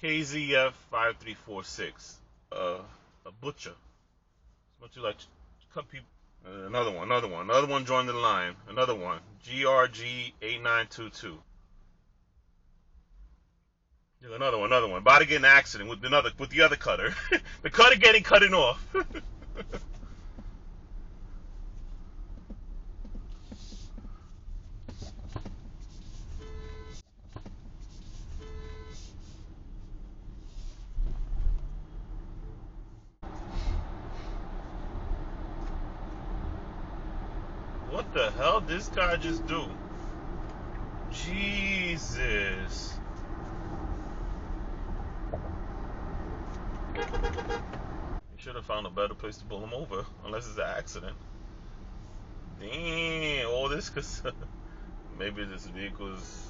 KZF5346. A butcher. What you like to cut people? Another one joined the line. Another one. GRG8922. There's another one. About to get in an accident with the other cutter. The cutter getting cutting off. What the hell did this guy just do? Jesus. You should have found a better place to pull him over, unless it's an accident. Damn, all this because maybe this vehicle is.